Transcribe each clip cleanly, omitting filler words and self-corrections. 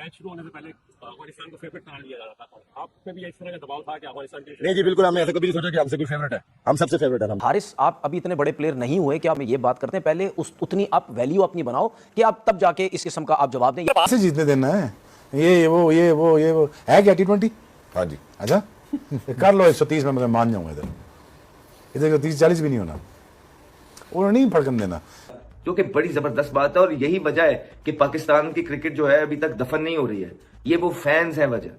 Match शुरू होने से पहले अफगानिस्तान को फेवरेट करार दिया जा रहा था, आप पे भी इस तरह का दबाव था कि अफगानिस्तान की? नहीं जी, बिल्कुल हमने ऐसा कभी नहीं सोचा कि हमसे कोई फेवरेट है। हम सबसे फेवरेट है हम। हारिस, आप अभी इतने बड़े प्लेयर नहीं हुए कि आप ये बात करते हैं, पहले उतनी आप वैल्यू अपनी बनाओ कि आप तब जाके इस किस्म का आप जवाब दें। से जीतने देना है, ये वो है क्या T20? हाँ जी। अच्छा कर लो 130 में, मैं मान जाऊंगा। इधर 130-40 भी नहीं होना, उन्हें नहीं फड़कन देना। जो कि बड़ी जबरदस्त बात है और यही वजह है कि पाकिस्तान की क्रिकेट जो है अभी तक दफन नहीं हो रही है। ये वो फैंस है वजह,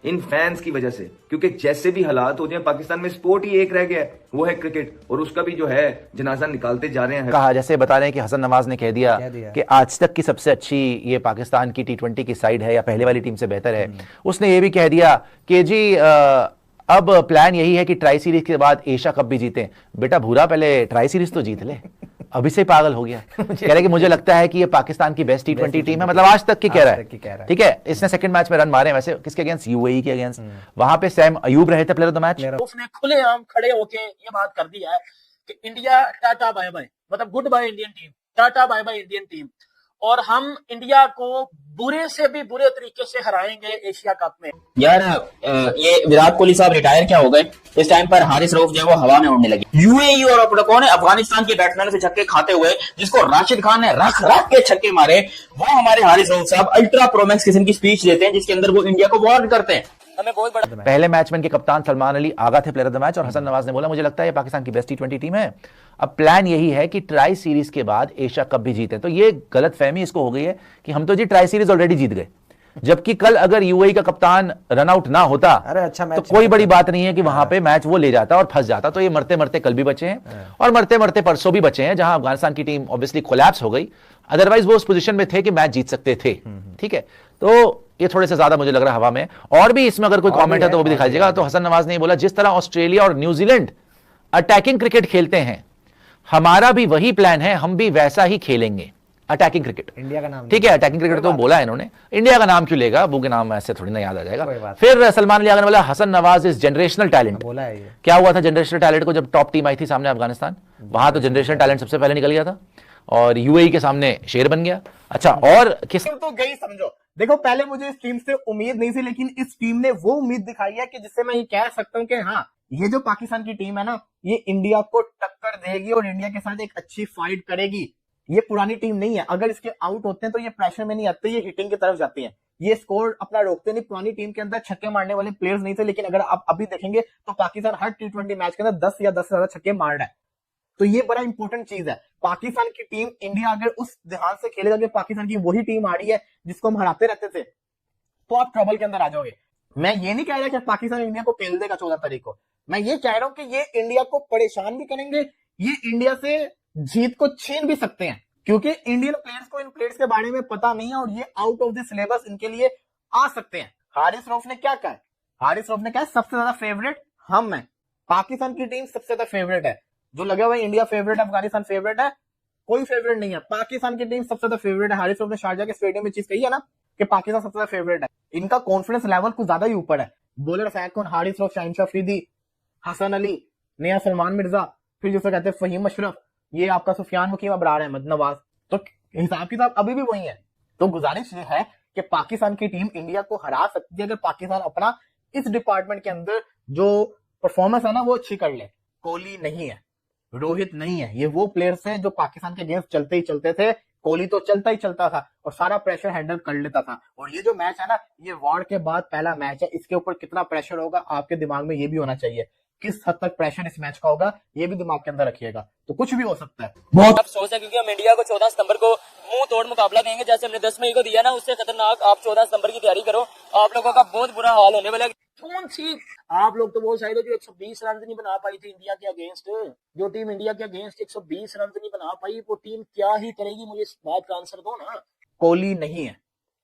इन फैंस की वजह से, क्योंकि जैसे भी हालात हो जाए पाकिस्तान में स्पोर्ट ही एक रह गया है, वो है क्रिकेट, और उसका भी जो है जनाजा निकालते जा रहे हैं। कहा जैसे बता रहे हैं कि हसन नवाज ने कह दिया कि आज तक की सबसे अच्छी ये पाकिस्तान की T20 की साइड है या पहले वाली टीम से बेहतर है। उसने ये भी कह दिया कि जी अब प्लान यही है कि ट्राई सीरीज के बाद एशिया कप भी जीते। बेटा भूरा, पहले ट्राई सीरीज तो जीत ले। अभी से पागल हो गया। कह रहे कि मुझे लगता है कि ये पाकिस्तान की बेस्ट T20 टीम है, मतलब आज तक की कह रहा है। ठीक है, इसने सेकंड मैच में रन मारे वैसे, किसके अगेंस्ट? यूएई के अगेंस्ट। वहां पे सैम अयूब रहे थे प्लेयर ऑफ द मैच। उसने खुलेआम खड़े होके ये बात कर दी है कि इंडिया टाटा बाय बाय, मतलब goodbye Indian team, tata bye bye Indian team, और हम इंडिया को बुरे से भी बुरे तरीके से हराएंगे एशिया कप में। यार ये विराट कोहली साहब रिटायर क्या हो गए, इस टाइम पर हारिस रऊफ जो है वो हवा में उड़ने लगे। यूएई और अपना कौन है, अफगानिस्तान के बैट्समैन से छक्के खाते हुए, जिसको राशिद खान ने रख रख के छक्के मारे, वो हमारे हारिस रऊफ साहब अल्ट्रा प्रोमैक्स किस्म की स्पीच देते हैं जिसके अंदर वो इंडिया को वार्न करते हैं। हमें बहुत बड़ा पहले मैच में इनके कप्तान सलमान अली आगा थे प्लेयर ऑफ द मैच, और हसन नवाज ने बोला मुझे लगता है ये पाकिस्तान की बेस्ट T20 टीम है। अब प्लान यही है कि ट्राई सीरीज के बाद एशिया कप भी जीते। तो ये गलत फहमी इसको हो गई है कि हम तो जी ट्राई सीरीज ऑलरेडी जीत गए, जबकि कल अगर यूएई का कप्तान रन आउट ना होता तो कोई बड़ी बात नहीं है कि वहां पे मैच वो ले जाता और फंस जाता। तो ये मरते मरते कल भी बचे हैं और मरते मरते परसों भी बचे हैं, जहां अफगानिस्तान की टीम ऑब्वियसली कोलैप्स हो गई। अदरवाइज वो उस पोजीशन में थे कि मैच जीत सकते थे। ठीक है, तो ये थोड़े से ज्यादा मुझे लग रहा है हवा में। और भी इसमें अगर कोई कमेंट है तो वो भी दिखाई देगा। तो हसन नवाज ने बोला जिस तरह ऑस्ट्रेलिया और न्यूजीलैंड अटैकिंग क्रिकेट खेलते हैं, हमारा भी वही प्लान है, हम भी वैसा ही खेलेंगे अटैकिंग क्रिकेट। इंडिया का नाम, ठीक है, अटैकिंग क्रिकेट तो बोला है इन्होंने, इंडिया का नाम क्यों लेगा, अबू के नाम ऐसे थोड़ी ना याद आ जाएगा। फिर सलमान अली आगा ने बोला Hasan Nawaz is generational talent. बोला है ये। क्या हुआ था जनरेशनल टैलेंट को जब टॉप टीम आई थी सामने अफगानिस्तान, वहां तो जनरेशनल टैलेंट सबसे पहले निकल गया था और यूएई के सामने शेर बन गया। अच्छा, और किस तो गई समझो। देखो पहले मुझे इस टीम से उम्मीद नहीं थी, लेकिन इस टीम ने वो उम्मीद दिखाई है कि जिससे मैं ये कह सकता हूँ कि हाँ, ये जो पाकिस्तान की टीम है ना, ये इंडिया को टक्कर देगी और इंडिया के साथ एक अच्छी फाइट करेगी। ये पुरानी टीम नहीं है, अगर इसके आउट होते हैं तो ये प्रेशर में नहीं आते, ये हिटिंग की तरफ जाती है, ये स्कोर अपना रोकते नहीं। पुरानी टीम के अंदर छक्के मारने वाले प्लेयर्स नहीं थे, लेकिन अगर आप अभी देखेंगे तो पाकिस्तान हर T20 मैच के अंदर 10 या 10 से ज्यादा छक्के मार रहा है। तो ये बड़ा इंपॉर्टेंट चीज है। पाकिस्तान की टीम, इंडिया अगर उस ध्यान से खेलेगा कि पाकिस्तान की वही टीम आ रही है जिसको हम हराते रहते थे, तो आप ट्रबल के अंदर आ जाओगे। मैं ये नहीं कह रहा कि पाकिस्तान इंडिया को पेल देगा 14 तारीख को, मैं ये कह रहा हूं कि ये इंडिया को परेशान भी करेंगे, ये इंडिया से जीत को छीन भी सकते हैं, क्योंकि इंडियन प्लेयर्स को इन प्लेयर्स के बारे में पता नहीं है और ये आउट ऑफ द सिलेबस इनके लिए आ सकते हैं। हारिस रऊफ ने क्या कहा है? हारिस रऊफ ने कहा सबसे ज्यादा फेवरेट हम हैं, पाकिस्तान की टीम सबसे ज्यादा फेवरेट है। जो लगे हुए इंडिया फेवरेट है, अफगानिस्तान फेवरेट है, कोई फेवरेट नहीं है, पाकिस्तान की टीम सबसे ज्यादा फेवरेट है। हारिस रऊफ ने शारजा के स्टेडियम में चीज कही है ना कि पाकिस्तान सबसे ज्यादा फेवरेट है। इनका कॉन्फिडेंस लेवल कुछ ज्यादा ही ऊपर है। बॉलर फैक कौन? हारिस रऊफ, शाहिन शाह अफरीदी, हसन अली, नया सलमान मिर्जा, फिर जिसे कहते हैं फहीम अशरफ, ये आपका सुफियान मुकीम, अबरार अहमद, नवाज। तो हिसाब किताब अभी भी वही है। तो गुजारिश ये है कि पाकिस्तान की टीम इंडिया को हरा सकती है अगर पाकिस्तान अपना इस डिपार्टमेंट के अंदर जो परफॉर्मेंस है ना वो अच्छी कर ले। कोहली नहीं है, रोहित नहीं है, ये वो प्लेयर्स हैं जो पाकिस्तान के अगेंस्ट चलते ही चलते थे। कोहली तो चलता ही चलता था और सारा प्रेशर हैंडल कर लेता था। और ये जो मैच है ना, ये वॉर के बाद पहला मैच है, इसके ऊपर कितना प्रेशर होगा आपके दिमाग में ये भी होना चाहिए। किस हद तक प्रेशर इस मैच का होगा ये भी दिमाग के अंदर रखिएगा। तो कुछ भी हो सकता है। बहुत अफसोस है क्योंकि हम इंडिया को 14 सितंबर को मुंह तोड़ मुकाबला देंगे, जैसे हमने 10 मई को दिया ना, उससे खतरनाक आप 14 सितंबर की तैयारी करो, आप लोगों का बहुत बुरा हाल होने वाला है। कौन सी आप लोग तो बोल सकते हो जो 120 रन नहीं बना पाई थी इंडिया के अगेंस्ट, जो टीम इंडिया के अगेंस्ट 120 रन नहीं बना पाई, वो टीम क्या ही करेगी? मुझे इस बात का आंसर दो ना। कोहली नहीं है,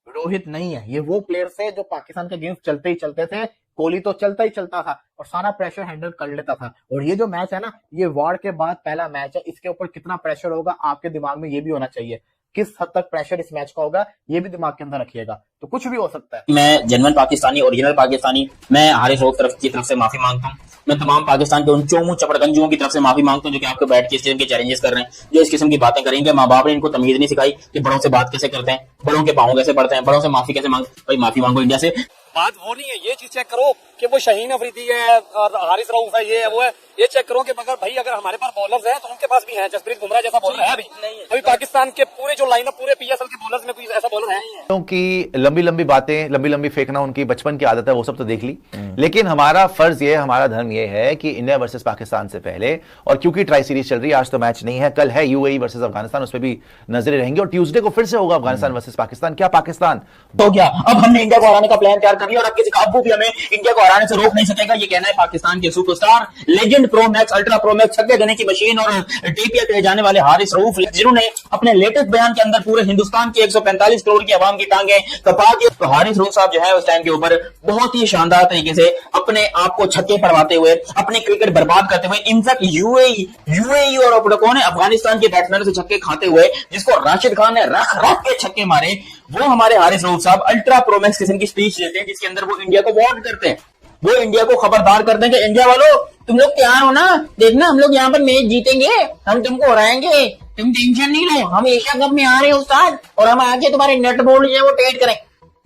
रोहित नहीं है, ये वो प्लेयर्स है जो पाकिस्तान के अगेंस्ट चलते ही चलते थे। कोहली तो चलता ही चलता था और सारा प्रेशर हैंडल कर लेता था। और ये जो मैच है ना, ये वॉर के बाद पहला मैच है, इसके ऊपर कितना प्रेशर होगा आपके दिमाग में ये भी होना चाहिए। किस हद तक प्रेशर इस मैच का होगा, ये भी दिमाग के अंदर रखिएगा। तो कुछ भी हो सकता है। मैं जेन्युइन पाकिस्तानी, ओरिजिनल पाकिस्तानी, मैं हारिस रऊफ की तरफ से माफी मांगता हूँ। मैं तमाम पाकिस्तान के उन चोमू चपड़गंजुओं की तरफ से माफी मांगता हूँ जो कि आपको बैठ के इस किस्म के चैलेंजेस कर रहे हैं, जो इस किस्म की बातें करेंगे। माँ बाप ने इनको तमीज नहीं सिखाई कि बड़ों से बात कैसे करते हैं, बड़ों के पाँव कैसे पड़ते हैं, बड़ों से माफी कैसे मांग। भाई माफी मांगो इंडिया से। बात वो नहीं है, ये चीज चेक करो कि वो शाहीन अफरीदी है और हारिस रऊफ है, ये है वो है, ये चेक करो कि मगर भाई अगर हमारे पास बॉलर्स हैं तो उनके पास भी हैं। जसप्रीत बुमराह जैसा बॉलर है अभी पाकिस्तान के पूरे जो लाइनअप पूरे पीएसएल के बॉलर्स में कोई ऐसा बॉलर है। क्योंकि लंबी लंबी बातें, लंबी लंबी फेंकना उनकी बचपन की आदत है, वो सब तो देख ली। लेकिन हमारा फर्ज ये, हमारा धर्म ये है कि इंडिया वर्सेस पाकिस्तान से पहले, और क्योंकि ट्राई सीरीज चल रही है, आज तो मैच नहीं है, कल है यूएई वर्सेस अफगानिस्तान, उस पर भी नजरें रहेंगी, और ट्यूसडे को फिर से होगा अफगानिस्तान वर्सेस पाकिस्तान। क्या पाकिस्तान तो क्या अब हमने इंडिया को हराने का प्लान तैयार कर लिया और अब किसी काबू भी हमें इंडिया को हराने से रोक नहीं सकेगा। ये कहना है पाकिस्तान के superstar, legend, pro max, ultra pro max, छक्के देने की मशीन और टीपीए कहे जाने वाले हारिस रऊफ, जिन्होंने अपने लेटेस्ट बयान के अंदर पूरे हिंदुस्तान की 145 करोड़ की आवाम की टांगे कपा दी। तो हारिस रऊफ साहब जो है उस टाइम के ऊपर बहुत ही शानदार तरीके से अपने आप को छक्के पड़वाते हुए, अपने क्रिकेट बर्बाद करते हुए, इनफैक्ट यूएई और कौन है अफगानिस्तान के बैट्समैन से छक्के खाते हुए, जिसको राशिद खान ने रख रख के छक्के मारे, वो हमारे हारिस रऊफ साहब अल्ट्रा प्रोमैक्स किस्म की स्पीच देते हैं जिसके अंदर वो इंडिया को वार्न करते हैं, वो इंडिया को खबरदार करते हैं कि इंडिया वालों तुम लोग तैयार हो ना, देखना हम लोग यहाँ पर मैच जीतेंगे, हम तुमको हराएंगे, तुम टेंशन नहीं लो, हम एशिया कप में आ रहे हैं उस्ताद, और हम आके तुम्हारे नेट बोल्ड जो है वो टेट करें।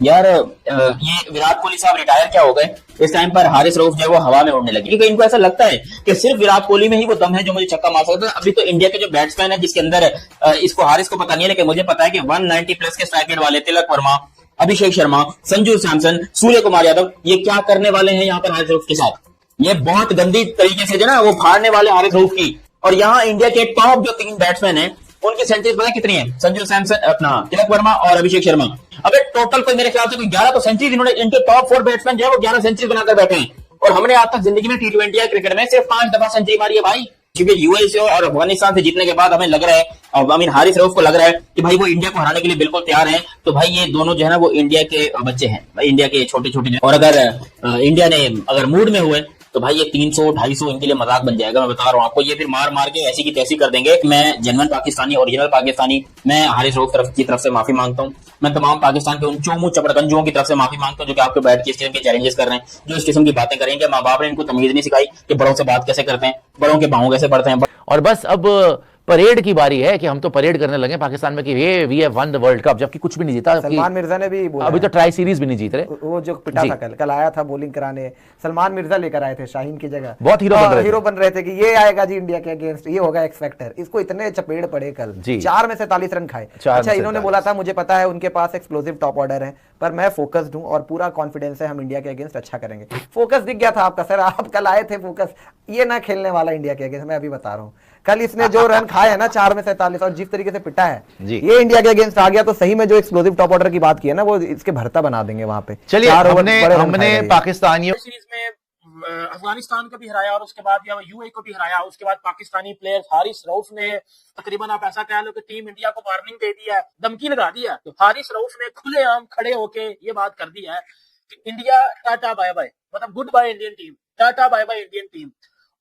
यार ये विराट कोहली साहब रिटायर क्या हो गए, इस टाइम पर हारिस रऊफ जो है वो हवा में उड़ने लगे, क्योंकि इनको ऐसा लगता है कि सिर्फ विराट कोहली में ही वो दम है जो मुझे छक्का मार सकता है। अभी तो इंडिया के जो बैट्समैन है, जिसके अंदर इसको हारिस को पता नहीं है लेकिन मुझे पता है कि 190 प्लस के स्ट्राइक रेट वाले तिलक वर्मा, अभिषेक शर्मा, संजू सैमसन, सूर्य कुमार यादव, ये क्या करने वाले हैं यहाँ पर हारिस रऊफ के साथ। ये बहुत गंदी तरीके से जो ना वो फाड़ने वाले हारिस रऊफ की। और यहाँ इंडिया के टॉप जो 3 बैट्समैन हैं उनकी सेंचुरीज पता कितनी है, संजू सैमसन, अपना तिलक वर्मा और अभिषेक शर्मा। अबे टोटल कोई मेरे ख्याल से कोई 11 तो सेंचुरी, इन्होंने इनके टॉप 4 बैट्समैन जो है वो 11 सेंचुरी बनाकर बैठे हैं। और हमने आज तक जिंदगी में T20 या क्रिकेट में सिर्फ 5 दफा सेंचुरी मारी है भाई। क्योंकि यूएई से और अफगानिस्तान से जीतने के बाद हमें लग रहा है, आई मीन हारिस रऊफ को लग रहा है कि भाई वो इंडिया को हराने के लिए बिल्कुल तैयार हैं। तो भाई ये दोनों जो है ना वो इंडिया के बच्चे हैं भाई, इंडिया के छोटे छोटे, और अगर इंडिया ने अगर मूड में हुए तो भाई ये 300-250 इनके लिए मजाक बन जाएगा। मैं बता रहा हूँ आपको, ये फिर मार मार के ऐसी की तैसी कर देंगे। मैं जेन्युइन पाकिस्तानी, ओरिजिनल पाकिस्तानी, मैं हारिस रऊफ की तरफ से माफी मांगता हूँ। मैं तमाम पाकिस्तान के उन चोमू चपड़गंजुओं की तरफ से माफी मांगता हूँ जो कि आपको बैठ के इस किस्म के चैलेंजेस कर रहे हैं, जो इस किस्म की बातें करेंगे। माँ बाप ने इनको तमीज नहीं सिखाई कि बड़ों से बात कैसे करते हैं, बड़ों के पाँव कैसे पड़ते हैं। और बस अब परेड की बारी है कि हम तो परेड करने लगे पाकिस्तान में कि ये we have won the world cup, जबकि कुछ भी नहीं जीता। सलमान मिर्जा ने भी बोला, अभी तो ट्राई सीरीज भी नहीं जीत रहे। वो जो पिटा था कल आया था बॉलिंग कराने, सलमान मिर्जा लेकर आए थे शाहीन की जगह, बहुत हीरो बन रहे थे कि ये आएगा जी इंडिया के अगेंस्ट, ये होगा एक्स फैक्टर। इसको इतने चपेड़ पड़े कल, 4 में से 43 रन खाए। अच्छा, इन्होंने बोला था मुझे पता है उनके पास एक्सप्लोसिव टॉप ऑर्डर है, पर मैं फोकस्ड हूं और पूरा कॉन्फिडेंस है हम इंडिया के अगेंस्ट अच्छा करेंगे। फोकस दिख गया था आपका सर, आप कल आए थे फोकस, ये ना खेलने वाला इंडिया के अगेंस्ट। मैं अभी बता रहा हूँ कल इसने जो रन खाए है ना 4 में से 47 और जिस तरीके से पिटा है ये इंडिया के अगेंस्ट आ गया, तो सही में जो एक्सप्लोसिव टॉप ऑर्डर की बात की है ना वो इसके भरता बना देंगे वहां पे। चलिए हमने पाकिस्तानियों सीरीज में अफगानिस्तान को भी हराया और उसके बाद यूएई को भी हराया। उसके बाद पाकिस्तानी प्लेयर हारिस रऊफ ने तकरीबन आप ऐसा कह लो कि टीम इंडिया को वार्निंग दे दी है, धमकी लगा दी है। तो हारिस रऊफ ने खुलेआम खड़े होके ये बात कर दी है कि इंडिया टाटा बाय बाय, मतलब goodbye Indian team, tata bye bye Indian team,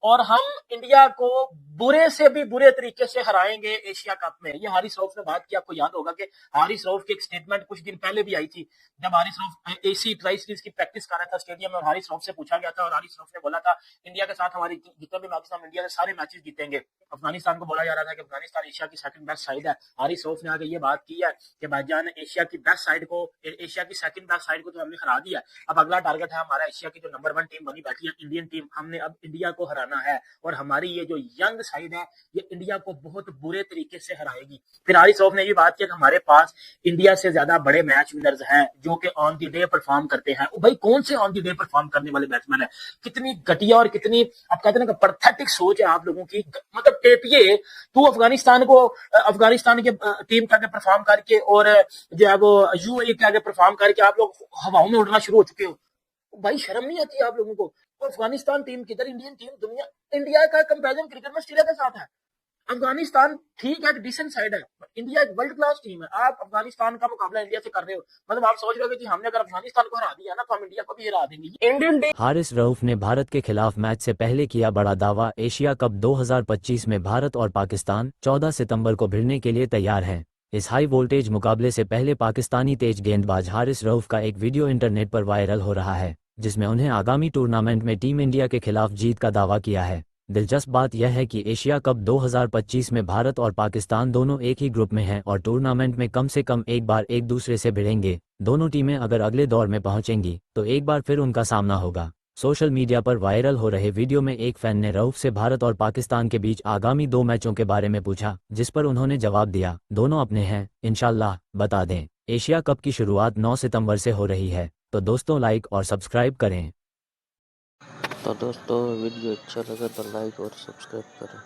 और हम इंडिया को बुरे से भी बुरे तरीके से हराएंगे एशिया कप में। ये हारिस रऊफ ने बात की। आपको याद होगा कि हारिस रऊफ की एक स्टेटमेंट कुछ दिन पहले भी आई थी जब Haris Rauf AC tri series की प्रैक्टिस कर रहा था स्टेडियम में, और हारिस रऊफ से पूछा गया था और हारिस रऊफ ने बोला था इंडिया के साथ हमारी जितने भी मैचेस, हम इंडिया के सारे मैचेस जीतेंगे। अफगानिस्तान को बोला जा रहा था कि अफगानिस्तान एशिया की सेकंड बेस्ट साइड है। हारिस रऊफ ने आगे ये बात की है कि भाईजान एशिया की बेस्ट साइड को, एशिया की सेकंड बेस्ट साइड को तो हमने हरा दिया, अब अगला टारगेट है हमारा एशिया की जो नंबर 1 टीम बनी बैठी है इंडियन टीम, हमने अब इंडिया को हराना है और हमारी ये जो यंग साइड है ये इंडिया को बहुत बुरे तरीके से हराएगी। फिर हारिस रऊफ ने ये बात की कि हमारे पास इंडिया से ज्यादा बड़े मैच विनर्स हैं जो कि ऑन द डे परफॉर्म करते हैं। भाई कौन से ऑन द डे परफॉर्म करने वाले बैट्समैन है? कितनी घटिया और कितनी आप कहते हैं ना पैथेटिक सोच है आप लोगों की। मतलब टेपिए तू अफगानिस्तान के टीम के आगे परफॉर्म करके और जो है वो यूएई के आगे परफॉर्म करके आप लोग हवाओं में उड़ना शुरू हो चुके हो। भाई शर्म नहीं आती आप लोगों को? अफगानिस्तान टीम किधर, इंडियन टीम, दुनिया इंडिया का कंपैरिजन क्रिकेट में ऑस्ट्रेलिया के साथ है। अफगानिस्तान ठीक है, डिसेंट साइड है, इंडिया एक वर्ल्ड क्लास टीम है। आप अफगानिस्तान का मुकाबला इंडिया से कर रहे हो, मतलब आप सोच रहे हो कि हमने अगर अफगानिस्तान को हरा दिया ना तो हम इंडिया को भी हरा देंगे। Indian team. हारिस रऊफ ने भारत के खिलाफ मैच से पहले किया बड़ा दावा, एशिया कप 2025 में भारत और पाकिस्तान 14 सितंबर को भिड़ने के लिए तैयार हैं। इस हाई वोल्टेज मुकाबले से पहले पाकिस्तानी तेज गेंदबाज हारिस रऊफ का एक वीडियो इंटरनेट पर वायरल हो रहा है, जिसमें उन्हें आगामी टूर्नामेंट में टीम इंडिया के खिलाफ जीत का दावा किया है। दिलचस्प बात यह है कि एशिया कप 2025 में भारत और पाकिस्तान दोनों एक ही ग्रुप में हैं और टूर्नामेंट में कम से कम एक बार एक दूसरे से भिड़ेंगे। दोनों टीमें अगर अगले दौर में पहुंचेंगी तो एक बार फिर उनका सामना होगा। सोशल मीडिया पर वायरल हो रहे वीडियो में एक फैन ने रऊफ से भारत और पाकिस्तान के बीच आगामी 2 मैचों के बारे में पूछा, जिस पर उन्होंने जवाब दिया, दोनों अपने हैं, इंशाल्लाह। बता दें, एशिया कप की शुरुआत 9 सितंबर से हो रही है, तो दोस्तों लाइक और सब्सक्राइब करें। तो दोस्तों वीडियो अच्छा लगा तो लाइक और सब्सक्राइब करें।